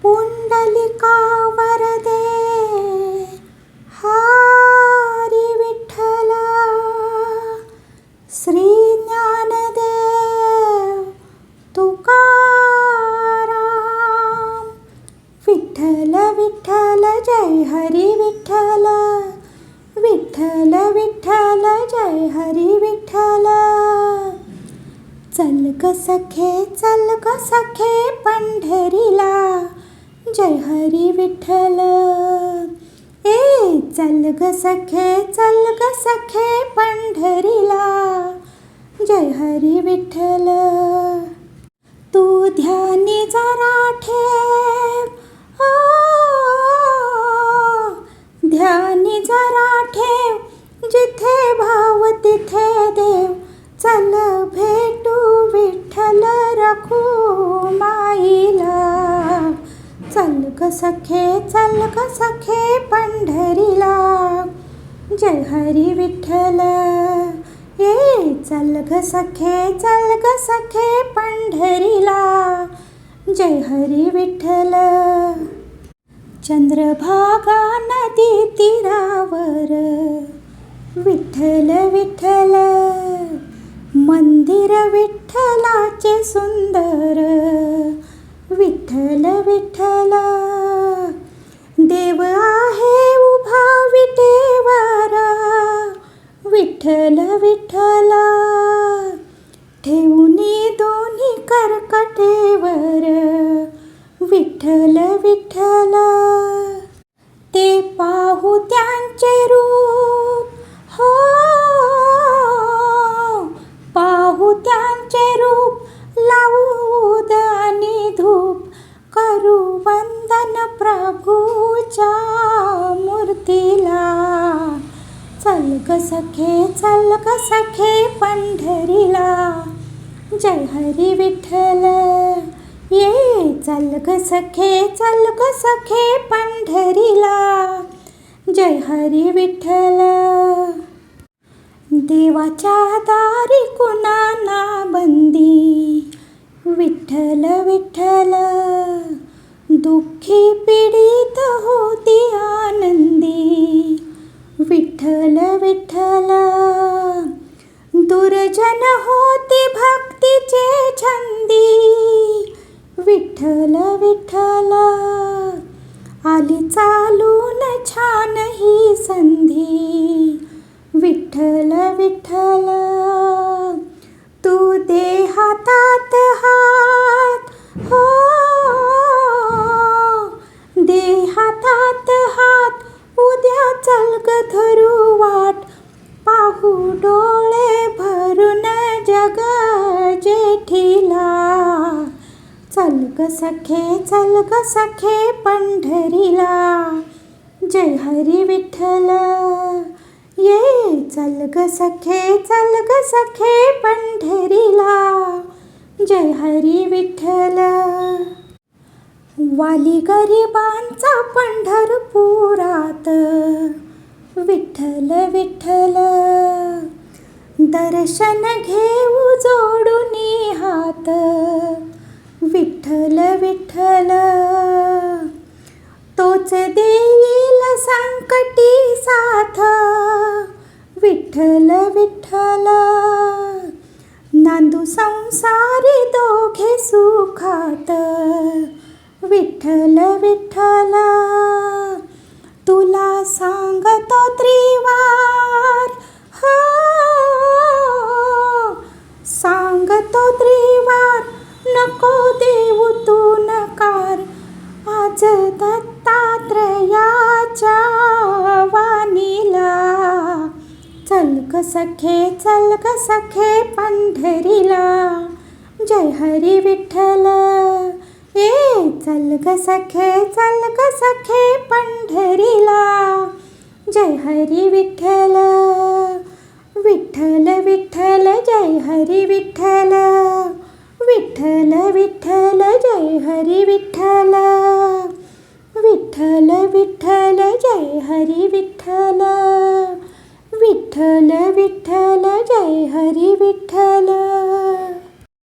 पुंडलिका वरदे हरी विठ्ठल. श्री ज्ञानदेव तुकाराम. विठ्ठल विठ्ठल जय हरी विठ्ठल. विठ्ठल विठ्ठल जय हरी विठ्ठल. चल ग सखे पंढरीला जय हरी विठ्ठल. ए चल ग सखे पंढरीला जय हरी विठ्ठल. तू ध्यानी जरा ठेव, ध्यानी जरा ठेव, जिथे भाव तिथे देव. चल भेटू विठ्ठल रखुमाईला. चल ग सखे पंढरीला जय हरी विठ्ठल. ये चल ग सखे पंढरीला जय हरी विठ्ठल. चंद्रभागा नदी तीरावर विठ्ठल विठ्ठल. मंदिर विठ्ठलाचे सुंदर विठ्ठल विठ्ठल. देव आहे उभा विटेवर विठ्ठल विठ्ठल. ठेवूनी दोन्ही कर्कटेवर विठ्ठल विठ्ठल. ते पाहू त्यांचे रूप, हो पाहू त्यांचे रूप. लावू उद आणि धूप, करू वंदन प्रभूच्या मूर्तीला. चल ग सखे पंढरीला जय हरी विठ्ठल. ये चल ग सखे पंढरीला जय हरी विठ्ठल. देवाच्या दारी कुणाना बंदी विठ्ठल विठ्ठल. दुःखी पीडित होती आनंदी विठ्ठल विठ्ठल. दुर्जन होती भक्तीचे छंदी विठ्ठल विठ्ठल. आली चालून छान ही संधी विठ्ठल विठ्ठल. तू दे हातात हात, हो दे हातात हात. उद्या चल ग धरू वाट, पाहू डोळे भरून जग जेठीला. चल ग सखे पंढरीला जय हरी विठ्ठल. ये चल ग सखे पंढरीला जय हरी विठ्ठल. वाली गरिबांचा पंढरपुरात विठ्ठल विठ्ठल. दर्शन घेऊ जोडूनी हात विठ्ठल विठ्ठल. तोच देईल संकटी साथ विठ्ठल विठ्ठल. नांदू संसारी दोघे सुखात विठ्ठल विठ्ठल. तुला सांगतो त्रिवार, हो सांगतो त्रिवार. नको देऊ तू नकार, आज दत्तात्रयाच्या वाणीला. चल ग सखे पंढरीला जय हरी विठ्ठल. ए चल ग सखे पंढरीला जय हरी विठ्ठल. विठ्ठल विठ्ठल जय हरी विठ्ठल. विठ्ठल विठ्ठल जय हरी विठ्ठल. विठ्ठल विठ्ठल जय हरी विठ्ठल. विठ्ठल विठ्ठल जय हरी विठ्ठल.